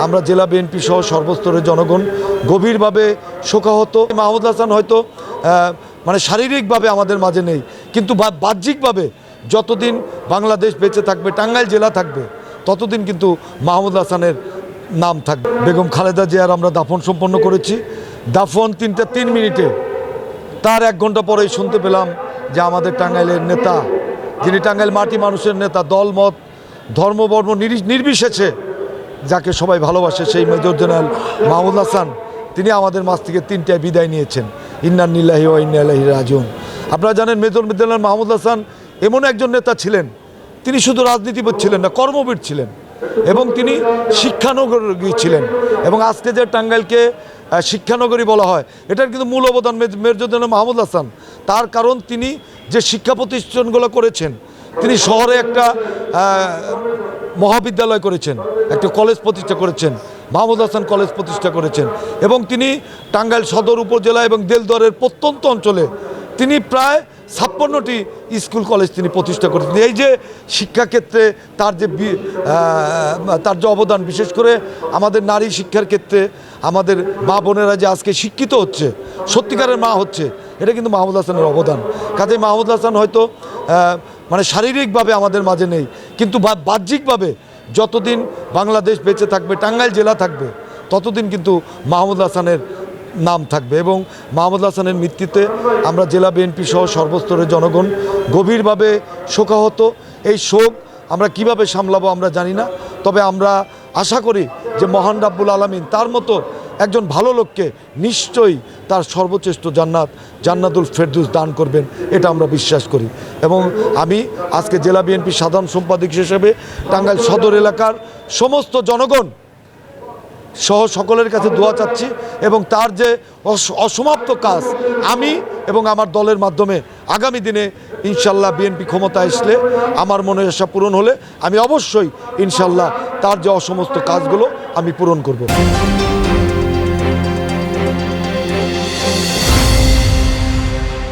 আমরা জেলা বিএনপি সহ সর্বস্তরের জনগণ গভীরভাবে শোকাহত। মাহমুদ হাসান হয়তো মানে শারীরিকভাবে আমাদের মাঝে নেই, কিন্তু বাহ্যিকভাবে যতদিন বাংলাদেশ বেঁচে থাকবে, টাঙ্গাইল জেলা থাকবে, ততদিন কিন্তু মাহমুদ হাসানের নাম থাকবে। বেগম খালেদা জিয়ার আমরা দাফন সম্পন্ন করেছি। দাফন 3টা 3 মিনিটে, তার 1 ঘন্টা পরেই শুনতে পেলাম যে আমাদের টাঙ্গাইলের নেতা, যিনি টাঙ্গাইল মাটি মানুষের নেতা, দল মত ধর্ম বর্ণ নির্বিশেষে যাকে সবাই ভালোবাসে, সেই মেজর জেনারেল মাহমুদ হাসান, তিনি আমাদের মাঝ থেকে 3টায় বিদায় নিয়েছেন। ইন্না লিল্লাহি ওয়া ইন্না ইলাইহি রাজিউন। আপনারা জানেন মেজর জেনারেল মাহমুদ হাসান এমন একজন নেতা ছিলেন, তিনি শুধু রাজনীতিবিদ ছিলেন না, কর্মবিদ ছিলেন এবং তিনি শিক্ষানগরী ছিলেন। এবং আজকে যে টাঙ্গাইলকে শিক্ষানগরী বলা হয়, এটার কিন্তু মূল অবদান মেজর জেনারেল মাহমুদ হাসান। তার কারণ তিনি যে শিক্ষা প্রতিষ্ঠানগুলো করেছেন, তিনি শহরে একটা মহাবিদ্যালয় করেছেন, একটা কলেজ প্রতিষ্ঠা করেছেন, মাহমুদ হাসান কলেজ প্রতিষ্ঠা করেছেন। এবং তিনি টাঙ্গাইল সদর উপজেলা এবং দেলদুয়ারের প্রত্যন্ত অঞ্চলে তিনি প্রায় 56টি স্কুল কলেজ তিনি প্রতিষ্ঠা করেছেন। এই যে শিক্ষাক্ষেত্রে তার যে অবদান, বিশেষ করে আমাদের নারী শিক্ষার ক্ষেত্রে আমাদের মা বোনেরা যে আজকে শিক্ষিত হচ্ছে, সত্যিকারের মা হচ্ছে, এটা কিন্তু মাহমুদ হাসানের অবদান। কাজে মাহমুদ হাসান হয়তো মানে শারীরিকভাবে আমাদের মাঝে নেই, কিন্তু বাহ্যিকভাবে যতদিন বাংলাদেশ বেঁচে থাকবে, টাঙ্গাইল জেলা থাকবে, ততদিন কিন্তু মাহমুদ হাসানের নাম থাকবে। এবং মাহমুদ হাসানের মৃত্যুতে আমরা জেলা বিএনপি সহ সর্বস্তরের জনগণ গভীরভাবে শোকাহত। এই শোক আমরা কিভাবে সামলাবো আমরা জানি না, তবে আমরা আশা করি যে মহান রাব্বুল আলামিন তার মতো একজন ভালো লোককে নিশ্চয়ই তার সর্বশ্রেষ্ঠ জান্নাতুল ফেরদৌস দান করবেন, এটা আমরা বিশ্বাস করি। এবং আমি আজকে জেলা বিএনপি সাধারণ সম্পাদক হিসেবে টাঙ্গাইল সদর এলাকার সমস্ত জনগণ সহ সকলের কাছে দোয়া চাচ্ছি, এবং তার যে অসমাপ্ত কাজ আমি এবং আমার দলের মাধ্যমে আগামী দিনে ইনশাল্লাহ বিএনপি ক্ষমতায় আসলে, আমার মনের আশা পূরণ হলে আমি অবশ্যই ইনশাল্লাহ তার যে অসমস্ত কাজগুলো আমি পূরণ করব।